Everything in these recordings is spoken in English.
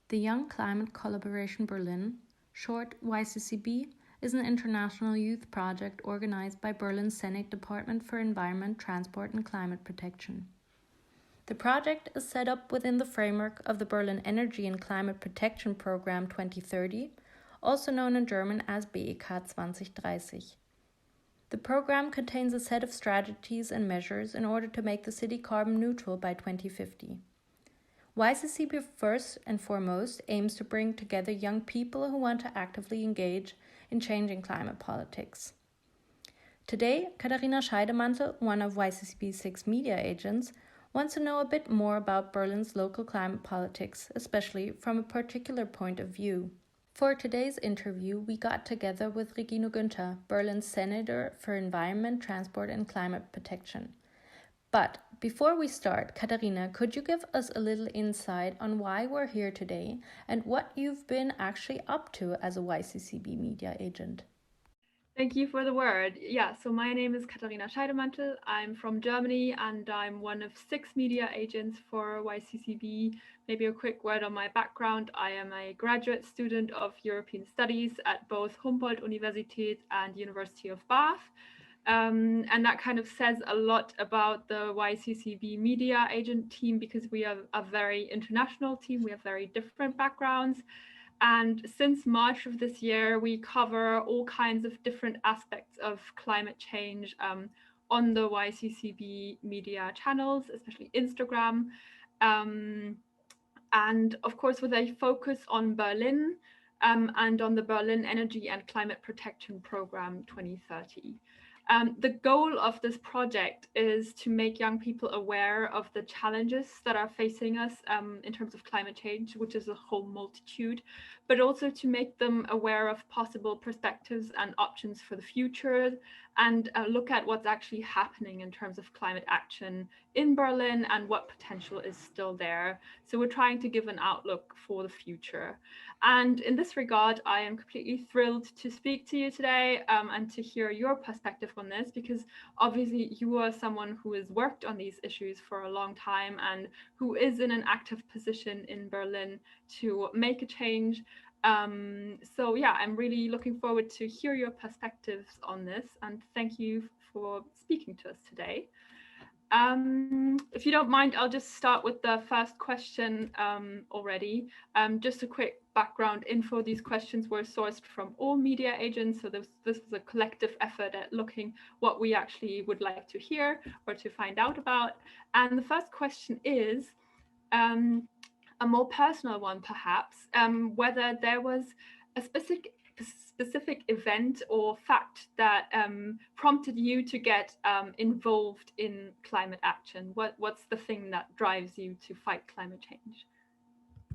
The Young Climate Collaboration Berlin, short YCCB, is an international youth project organized by Berlin's Senate Department for Environment, Transport and Climate Protection. The project is set up within the framework of the Berlin Energy and Climate Protection Program 2030, also known in German as BEK 2030. The program contains a set of strategies and measures in order to make the city carbon neutral by 2050. YCCB first and foremost aims to bring together young people who want to actively engage in changing climate politics. Today, Katharina Scheidemantel, one of YCCB's 6 media agents, wants to know a bit more about Berlin's local climate politics, especially from a particular point of view. For today's interview, we got together with Regine Günther, Berlin's Senator for Environment, Transport and Climate Protection. But before we start, Katharina, could you give us a little insight on why we're here today and what you've been actually up to as a YCCB media agent? Thank you for the word. Yeah, so my name is Katharina Scheidemantel. I'm from Germany and I'm one of 6 media agents for YCCB. Maybe a quick word on my background. I am a graduate student of European Studies at both Humboldt-Universität and University of Bath. And that kind of says a lot about the YCCB media agent team because we are a very international team. We have very different backgrounds. And since March of this year, we cover all kinds of different aspects of climate change on the YCCB media channels, especially Instagram. And of course, with a focus on Berlin and on the Berlin Energy and Climate Protection Program 2030. The goal of this project is to make young people aware of the challenges that are facing us in terms of climate change, which is a whole multitude, but also to make them aware of possible perspectives and options for the future and look at what's actually happening in terms of climate action in Berlin and what potential is still there. So we're trying to give an outlook for the future. And in this regard, I am completely thrilled to speak to you today and to hear your perspective on this, because obviously you are someone who has worked on these issues for a long time and who is in an active position in Berlin to make a change. So yeah, I'm really looking forward to hear your perspectives on this, and thank you for speaking to us today. If you don't mind, I'll just start with the first question already. Just a quick background info. These questions were sourced from all media agents. So this was a collective effort at looking what we actually would like to hear or to find out about. And the first question is a more personal one, perhaps, whether there was a specific event or fact that prompted you to get involved in climate action? What's the thing that drives you to fight climate change?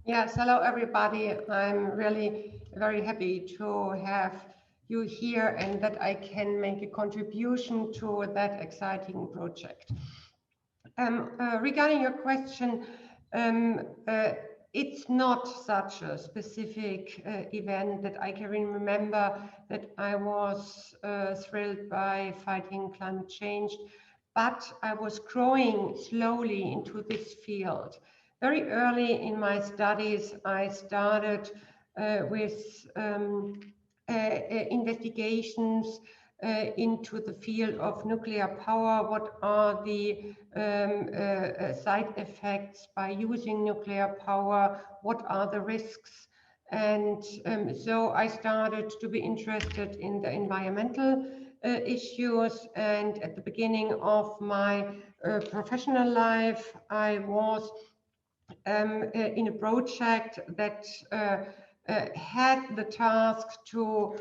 Yes, hello everybody. I'm really very happy to have you here and that I can make a contribution to that exciting project. Regarding your question, it's not such a specific event that I can remember that I was thrilled by fighting climate change, but I was growing slowly into this field. Very early in my studies, I started with investigations into the field of nuclear power. What are the side effects by using nuclear power? What are the risks? And so I started to be interested in the environmental issues. And at the beginning of my professional life, I was in a project that had the task to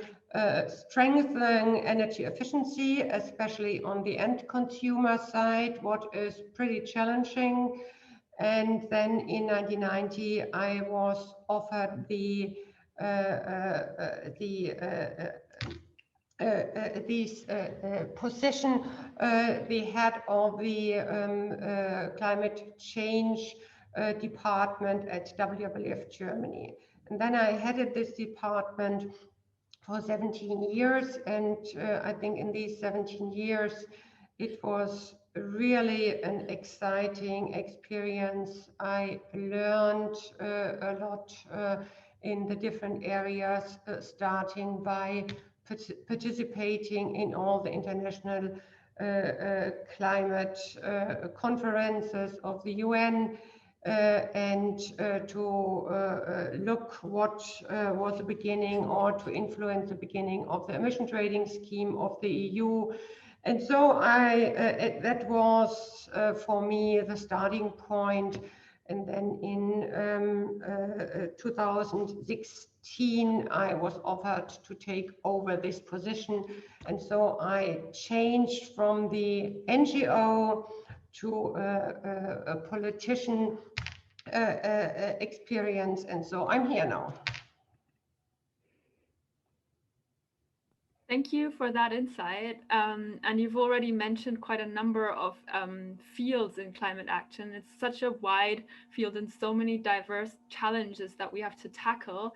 strengthen energy efficiency, especially on the end consumer side, what is pretty challenging. And then in 1990, I was offered the position, the head of the climate change department at WWF Germany. And then I headed this department for 17 years. And I think in these 17 years, it was really an exciting experience. I learned a lot in the different areas, starting by participating in all the international climate conferences of the UN, and to look what was the beginning, or to influence the beginning of the emission trading scheme of the EU. And so that was for me the starting point. And then in 2016, I was offered to take over this position. And so I changed from the NGO to a politician experience. And so I'm here now. Thank you for that insight. And you've already mentioned quite a number of fields in climate action. It's such a wide field and so many diverse challenges that we have to tackle.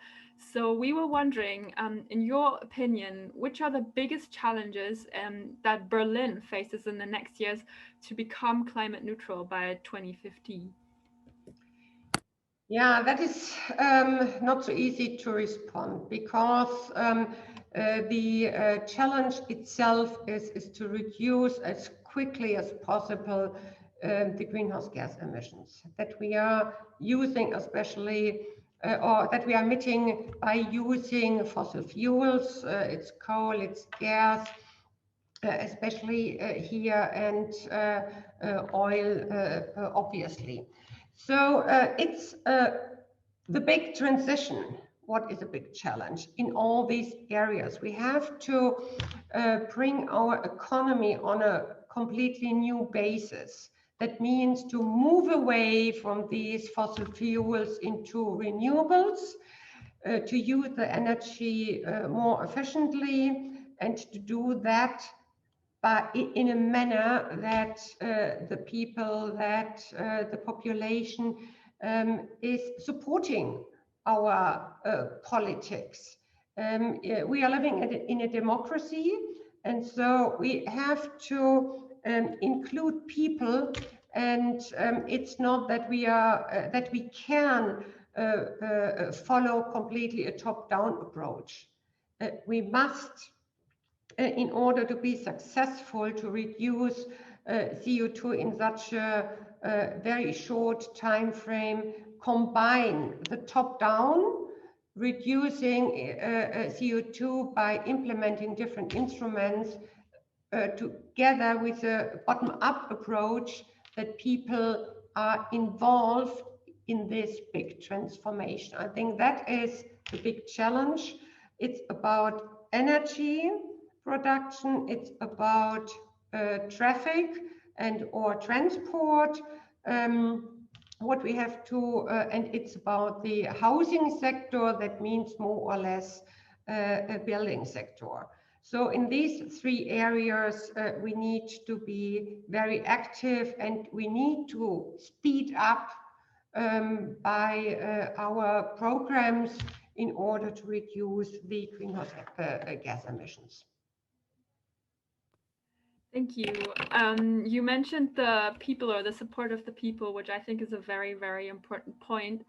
So we were wondering, in your opinion, which are the biggest challenges that Berlin faces in the next years to become climate neutral by 2050? Yeah, that is not so easy to respond, because the challenge itself is to reduce as quickly as possible the greenhouse gas emissions that we are using, especially or that we are emitting by using fossil fuels. It's coal, it's gas, especially here, and oil, obviously. So it's the big transition. What is a big challenge in all these areas? We have to bring our economy on a completely new basis. That means to move away from these fossil fuels into renewables, to use the energy more efficiently, and to do that in a manner that the people, that the population is supporting our politics. We are living in a democracy, and so we have to include people. And it's not that we can follow completely a top-down approach. We must, in order to be successful, to reduce CO2 in such a very short time frame, combine the top-down, reducing CO2 by implementing different instruments, together with a bottom-up approach, that people are involved in this big transformation. I think that is the big challenge. It's about energy production, it's about traffic and or transport, what we have to, and it's about the housing sector. That means more or less a building sector. So in these three areas, we need to be very active, and we need to speed up by our programs in order to reduce the greenhouse gas emissions. Thank you. You mentioned the people, or the support of the people, which I think is a very, very important point.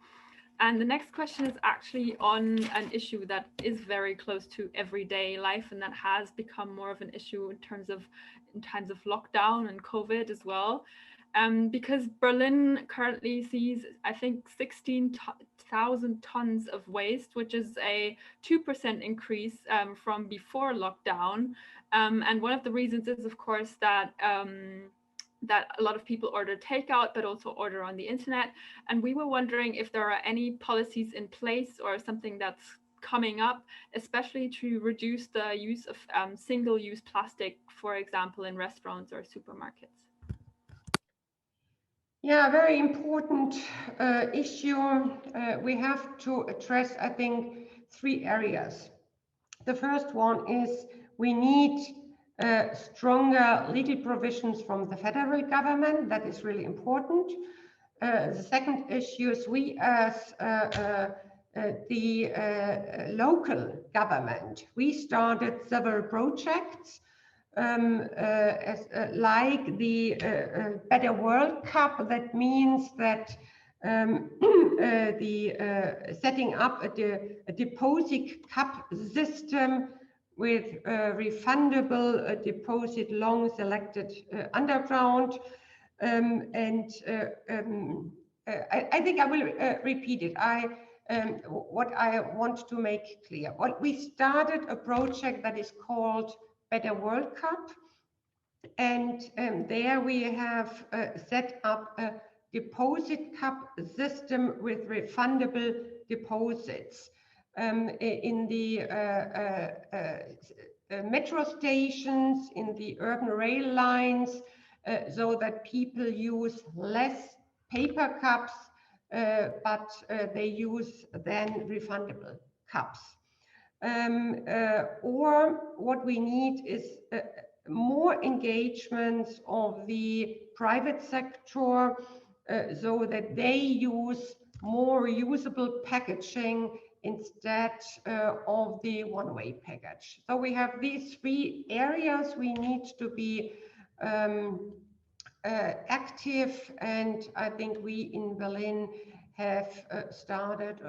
And the next question is actually on an issue that is very close to everyday life, and that has become more of an issue in times of lockdown and COVID as well. Because Berlin currently sees, I think, 16,000 tons of waste, which is a 2% increase from before lockdown. And one of the reasons is, of course, that that a lot of people order takeout, but also order on the internet. And we were wondering if there are any policies in place or something that's coming up, especially to reduce the use of single-use plastic, for example, in restaurants or supermarkets. Yeah, very important issue. We have to address, I think, three areas. The first one is we need stronger legal provisions from the federal government. That is really important. The second issue is we, as the local government, we started several projects like the Better World Cup. That means that setting up a deposit cup system with refundable deposit long selected underground. I think I will repeat it. What I want to make clear. Well, we started a project that is called Better World Cup, and there we have set up a deposit cup system with refundable deposits in the metro stations, in the urban rail lines, so that people use less paper cups, but they use then refundable cups. Or what we need is more engagements of the private sector so that they use more reusable packaging instead of the one-way package. So we have these three areas we need to be active, and I think we in Berlin have started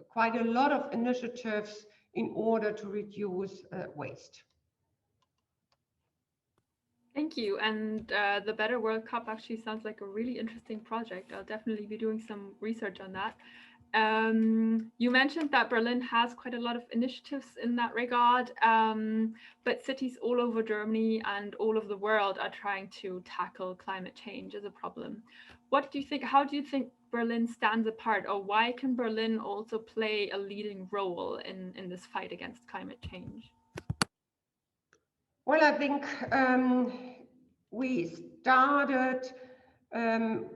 quite a lot of initiatives in order to reduce waste. Thank you. And the Better World Cup actually sounds like a really interesting project. I'll definitely be doing some research on that. You mentioned that Berlin has quite a lot of initiatives in that regard, but cities all over Germany and all over the world are trying to tackle climate change as a problem. What do you think? How do you think Berlin stands apart, or why can Berlin also play a leading role in this fight against climate change? Well, I think we started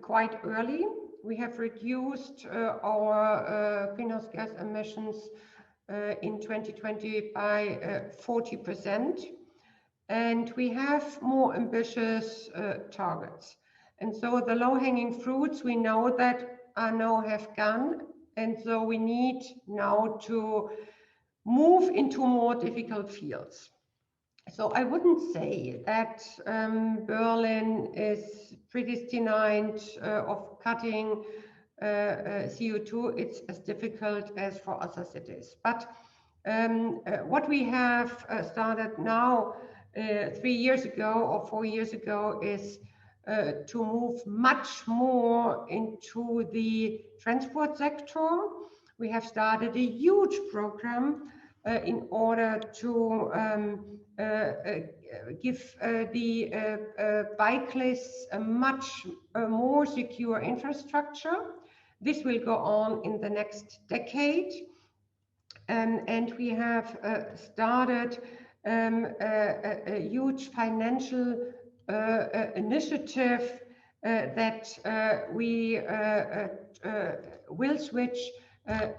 quite early. We have reduced our greenhouse gas emissions in 2020 by 40%. And we have more ambitious targets. And so the low-hanging fruits, we know that are now have gone. And so we need now to move into more difficult fields. So I wouldn't say that Berlin is predestined of cutting CO2. It's as difficult as for other cities. But what we have started now 3 years ago or 4 years ago is to move much more into the transport sector. We have started a huge program in order to give the cyclists a much more secure infrastructure. This will go on in the next decade. And we have started a huge financial initiative that we will switch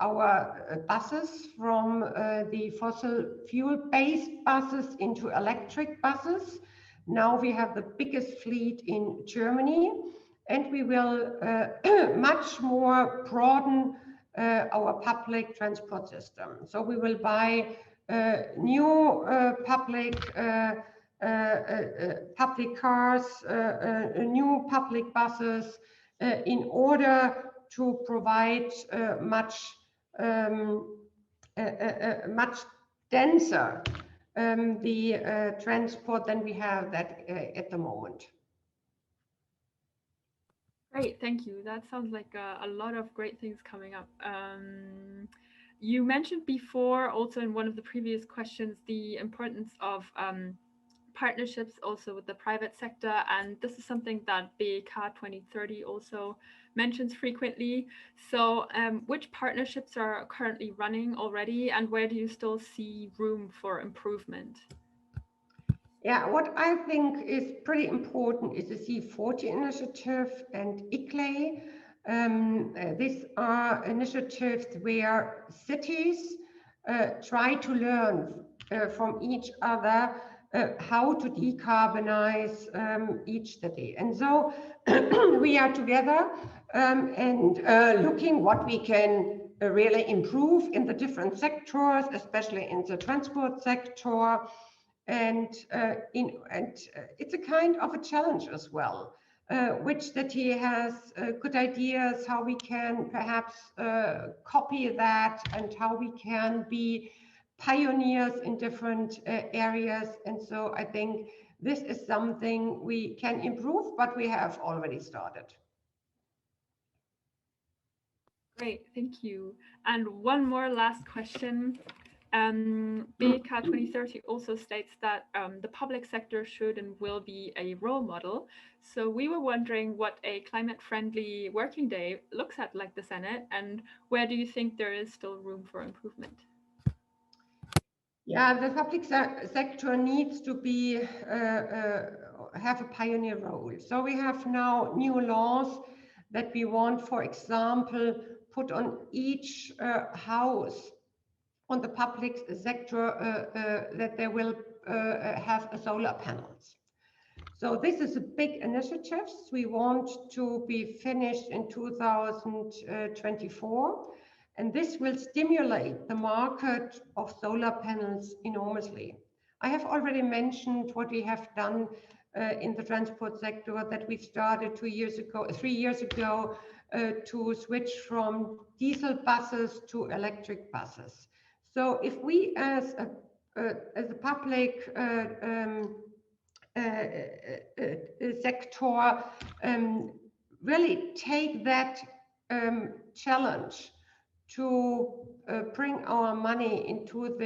our buses from the fossil fuel-based buses into electric buses. Now we have the biggest fleet in Germany, and we will much more broaden our public transport system. So we will buy new public cars, new public buses in order to provide much denser the transport than we have that at the moment. Great, thank you. That sounds like a lot of great things coming up. You mentioned before, also in one of the previous questions, the importance of partnerships also with the private sector, and this is something that BEK 2030 also mentions frequently. So which partnerships are currently running already, and where do you still see room for improvement? Yeah, what I think is pretty important is the C40 initiative and ICLEI. These are initiatives where cities try to learn from each other how to decarbonize each city. And so we are together and looking what we can really improve in the different sectors, especially in the transport sector. and it's a kind of a challenge as well. Which that he has good ideas how we can perhaps copy that and how we can be pioneers in different areas. And so I think this is something we can improve, but we have already started. Great, thank you. And one more last question. BK 2030 also states that the public sector should and will be a role model. So we were wondering what a climate-friendly working day looks at like the Senate, and where do you think there is still room for improvement? Yeah, the public sector needs to be have a pioneer role. So we have now new laws that we want, for example, put on each house on the public sector that they will have solar panels. So this is a big initiative. We want to be finished in 2024. And this will stimulate the market of solar panels enormously. I have already mentioned what we have done in the transport sector, that we started 3 years ago, to switch from diesel buses to electric buses. So if we as a public sector really take that challenge to bring our money into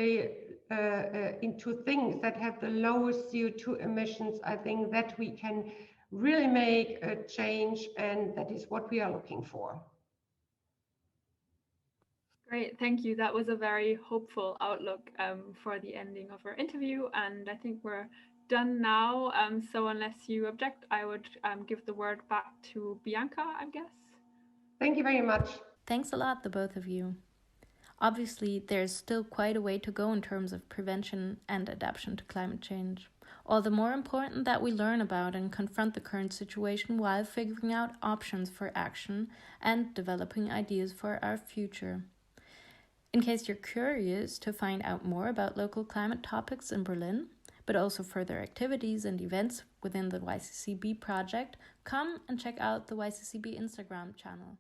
things that have the lowest CO2 emissions, I think that we can really make a change, and that is what we are looking for. Great, thank you. That was a very hopeful outlook for the ending of our interview, and I think we're done now. So unless you object, I would give the word back to Bianca, I guess. Thank you very much. Thanks a lot, the both of you. Obviously, there's still quite a way to go in terms of prevention and adaptation to climate change. All the more important that we learn about and confront the current situation while figuring out options for action and developing ideas for our future. In case you're curious to find out more about local climate topics in Berlin, but also further activities and events within the YCCB project, come and check out the YCCB Instagram channel.